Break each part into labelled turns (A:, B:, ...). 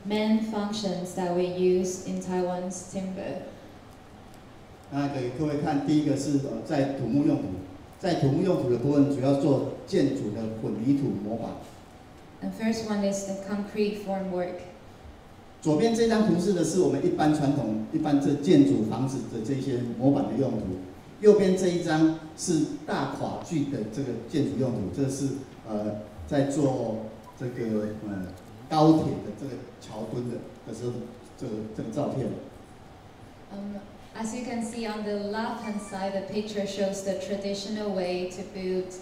A: main functions that we use in Taiwan's timber.
B: 那给各位看，第一个是在土木用途，在土木用途的部分主要做建筑的混凝土模板。
A: And first one is the concrete formwork.
B: 左边这张图示的是我们一般传统这建筑房子的这些模板的用途，右边这一张是大跨距的这个建筑用途，这是在做这个高铁的这个桥墩的时候这个照片。
A: As you can see on the left-hand side, the picture shows the traditional way to build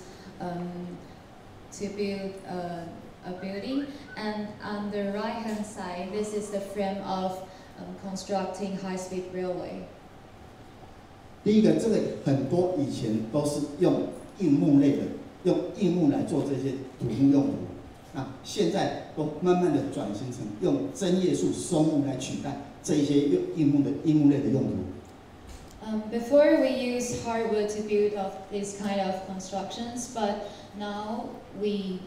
A: a building, and on the right-hand side, this is the frame of constructing high-speed railway.
B: 第一个，这个很多以前都是用硬木类的，用硬木来做这些土木用途，那现在都慢慢的转型成用针叶树、松木来取代这一些用硬木类的用途。
A: Before we used hardwood to build up these kind of constructions, but now we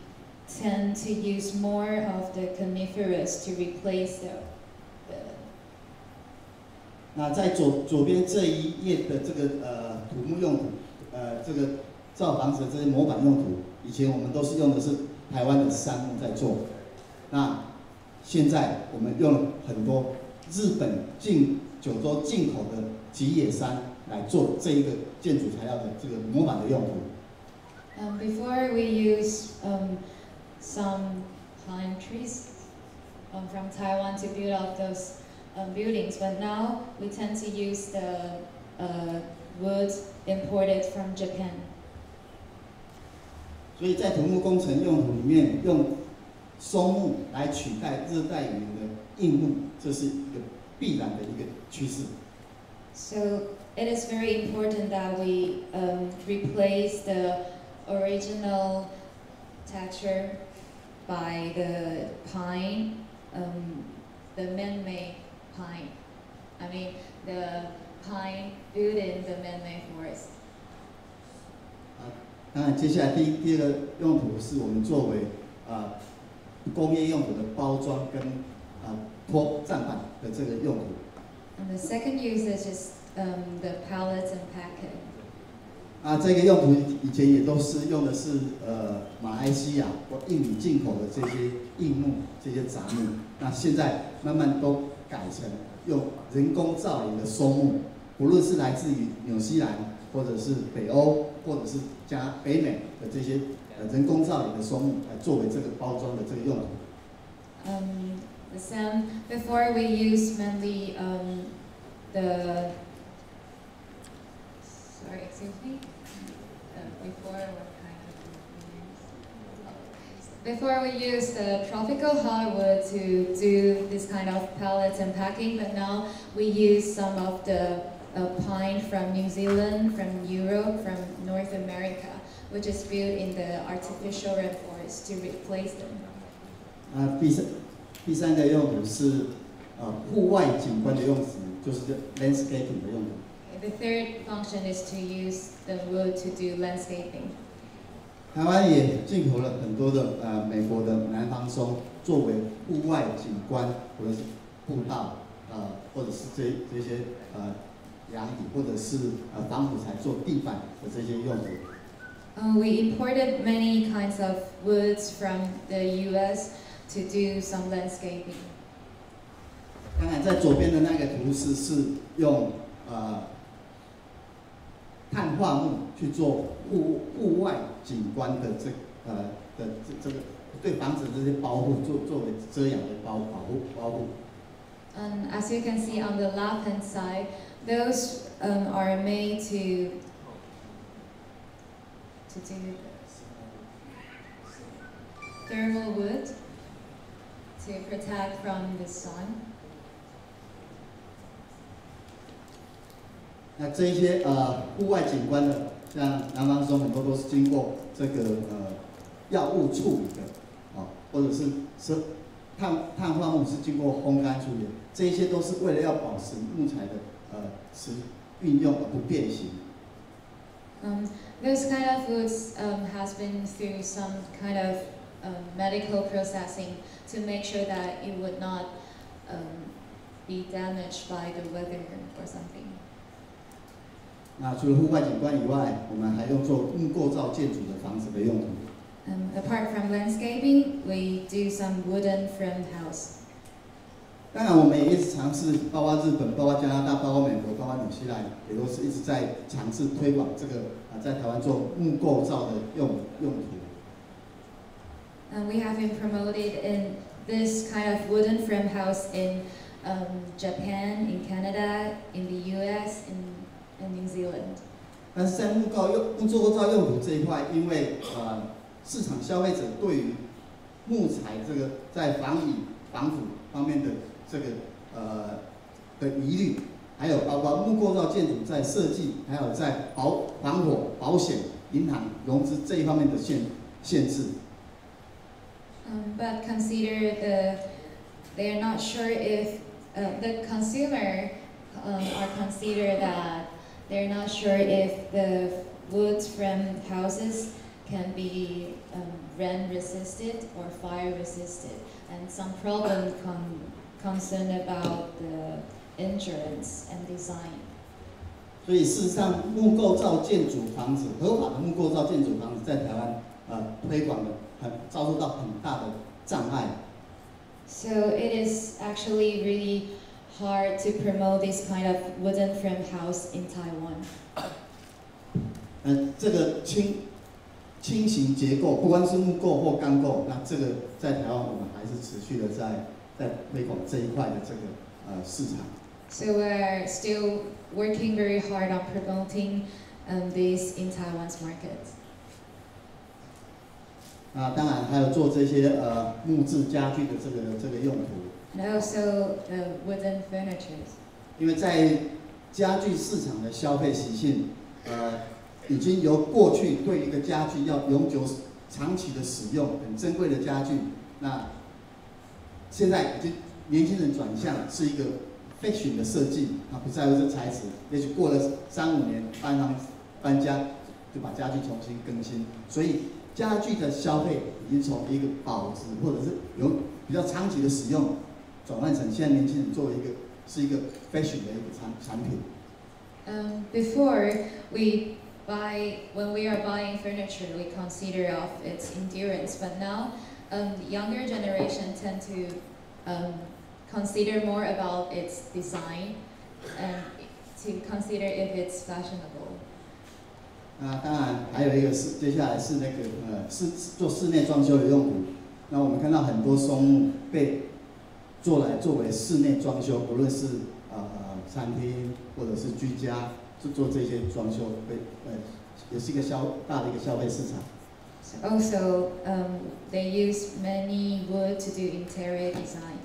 A: tend to use more of the coniferous to replace the.
B: 那在左边这一页的这个土木用途，这个造房子的这些模板用途，以前我们都是用的是台湾的杉木在做，那现在我们用了很多日本九州进口的吉野杉来做这一个建筑材料的这个模板的用途。
A: Before we use some pine trees from Taiwan to build up those buildings, but now we tend to use the wood imported from Japan.
B: 所以在土木工程用途里面，用松木来取代热带雨林的硬木，这是一个必然的一个趋势。
A: So it is very important that we replace the original texture by the pine, the man-made pine. I mean the pine built in the man-made forest.
B: 当然，接下来第二个用途是我们作为工业用途的包装跟拖站板的这个用途。
A: And the second usage is the pallets and packing.
B: 这个用途以前也都是用的是马来西亚或印尼进口的这些硬木、这些杂木，那现在慢慢都改成用人工造林的松木，不论是来自于纽西兰或者是北欧，或者是加北美的这些人工造林的松木，来作为这个包装的这个用途。
A: The same. Before we use mainly the. Sorry, excuse me. Before what kind of? Before we use the tropical hardwood to do this kind of pallets and packing, but now we use some of the pine from New Zealand, from Europe, from North America, which is built in the artificial rainforest to replace them.
B: 第三个用途是户外景观的用词，就是 landscaping 的用途。
A: The third function is to use the wood to do landscaping.
B: 台湾也进口了很多的美国的南方松，作为户外景观或者是步道或者是这些阳底或者是防腐材做地板的这些用途。
A: We imported many kinds of woods from the U.S. to do some landscaping.
B: 刚才在左边的那个图示是用碳化木去做户外景观的这个对房子这些保护作为遮阳的保护。
A: And as you can see on the left-hand side, those are made to do thermal wood to protect from the sun.
B: 那这一些户外景观的，像南方松很多都是经过这个药物处理的，或者是碳化木是经过烘干处理的，这一些都是为了要保持木材的运用而不变形。
A: Those kind of woods has been through some kind of medical processing to make sure that it would not be damaged by the weather or something.
B: 那除了户外景观以外，我们还用做木构造建筑的房子的用途。
A: Apart from landscaping, we do some wooden frame house.
B: 当然，我们也一直尝试，包括日本、包括加拿大、包括美国、包括纽西兰，也都是一直在尝试推广这个在台湾做木构造的用途。
A: We have been promoted in this kind of wooden frame house in Japan, in Canada, in the U.S., in New Zealand.
B: 但是在木构造用途这一块，因为市场消费者对于木材这个在防腐方面的这个的疑虑，还有包括木构造建筑在设计，还有在防火、保险、银行融资这一方面的限制。
A: But consider they are not sure if the consumer are considered that they're not sure if the wood from houses can be rent resisted or fire resisted, and some problem concerned about the insurance and design.
B: 所以事实上，木构造建筑房子，合法的木构造建筑房子在台湾推广的遭受到很大的障碍。
A: So it is actually really hard to promote this kind of wooden frame house in Taiwan.
B: 这个轻型结构，不管是木构或钢构，那这个在台湾我们还是持续的在推广这一块的这个市场。
A: So we're still working very hard on promoting this in Taiwan's market.
B: 当然还有做这些木质家具的这个用途。
A: And also wooden furniture.
B: 因为在家具市场的消费习性，已经由过去对一个家具要永久、长期的使用，很珍贵的家具，那现在已经年轻人转向是一个 fashion 的设计，不在乎这材质，也许过了3-5年搬家，就把家具重新更新，所以家具的消费已经从一个保值或者是有比较长期的使用，转换成现在年轻人作为是一个 fashion 的一个产品。
A: Before when we are buying furniture, we consider of its endurance, but now the younger generation tend to consider more about its design and to consider if it's fashionable.
B: 当然还有一个是接下来是那个做室内装修的用途。那我们看到很多松木被作为室内装修，不论是餐厅或者是居家做这些装修，也是一个大的一个消费市场。
A: Also, they use many wood to do interior design.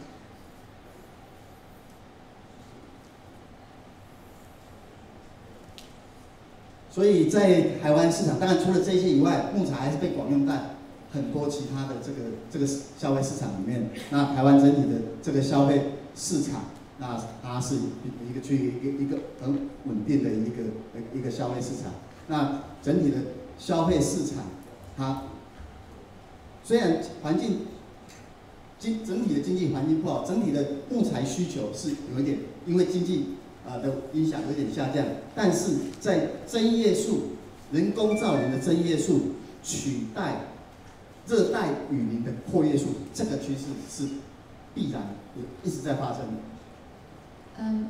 B: 所以在台湾市场，当然除了这些以外，木材还是被广用在很多其他的这个消费市场里面。那台湾整体的这个消费市场，那它是一个很稳定的一个消费市场。那整体的消费市场，它虽然整体的经济环境不好，整体的木材需求是有一点因为经济的影响有点下降，但是在针叶树、人工造林的针叶树取代热带雨林的阔叶树，这个趋势是必然一直在发生的。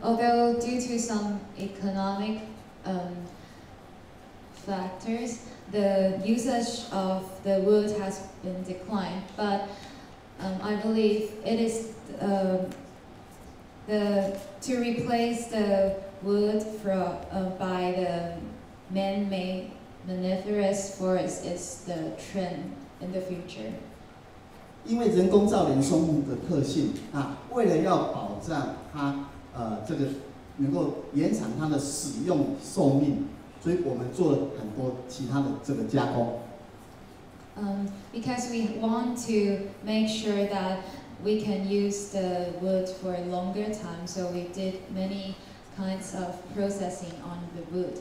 A: Although due to some economic factors, the usage of the wood has been declined, but I believe it is to replace the wood by the man-made coniferous forest is the trend in the future.
B: 因为人工造林松木的特性为了要保障它这个能够延长它的使用寿命，所以我们做了很多其他的这个加工。
A: Because we want to make sure that we can use the wood for a longer time, so we did many kinds of processing on the wood.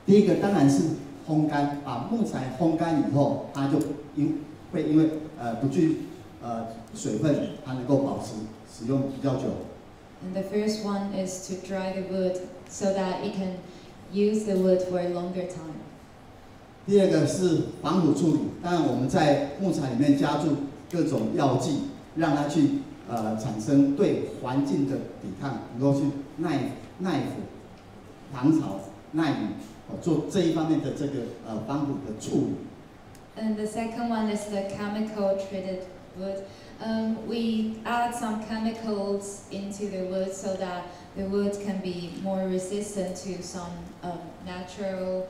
B: 第一个当然是烘干，把木材烘干以后，它就因为不具水分，它能够保持使用比较久。
A: And the first one is to dry the wood so that you can use the wood for a longer time.
B: 第二个是防腐处理，当然我们在木材里面加注各种药剂，让它去产生对环境的抵抗，能够去耐腐、防潮、耐雨，做这一方面的这个防腐的处理。
A: And the second one is the chemical treated wood. We add some chemicals into the wood so that the wood can be more resistant to some natural.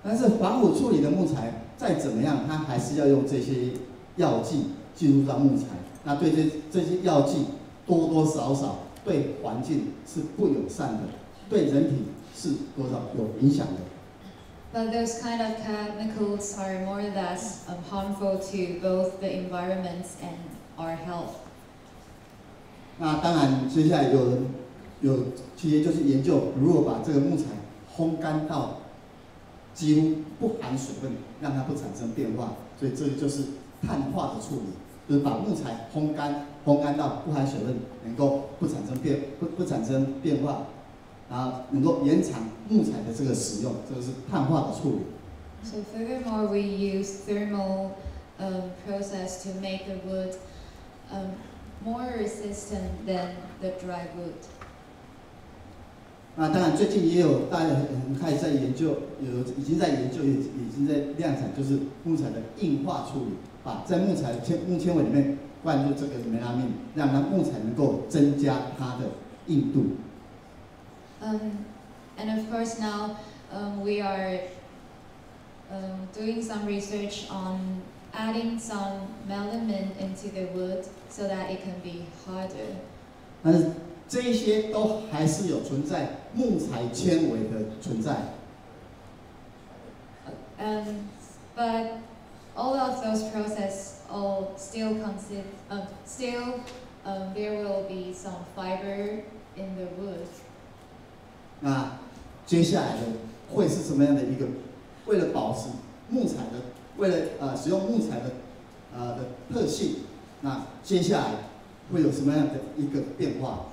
B: 但是防腐处理的木材再怎么样，它还是要用这些药剂进入到木材。那对这些药剂多多少少对环境是不友善的，对人体是多少有影响的。
A: But those kind of chemicals are more or less harmful to both the environment and our health.
B: 那当然，接下来有企业就是研究如何把这个木材烘干到几乎不含水分，让它不产生变化。所以这个就是碳化的处理，就是把木材烘干到不含水分，能够不产生变化。然后能够延长木材的这个使用，这个是碳化的处理。
A: So furthermore, we use thermal process to make the wood more resistant than the dry wood.
B: 那当然，最近也有大家开始在研究，已经在研究，已经在量产，就是木材的硬化处理，把在木纤维里面灌入这个梅拉命，让它木材能够增加它的硬度。
A: And of course now we are doing some research on adding some melamine into the wood so that it can be harder.
B: 但是这一些都还是有存在木材纤维的存在。
A: But all of those process all still there will be some fiber in the wood.
B: 那接下来的会是什么样的一个？为了保持木材的，为了使用木材的特性，那接下来会有什么样的一个变化？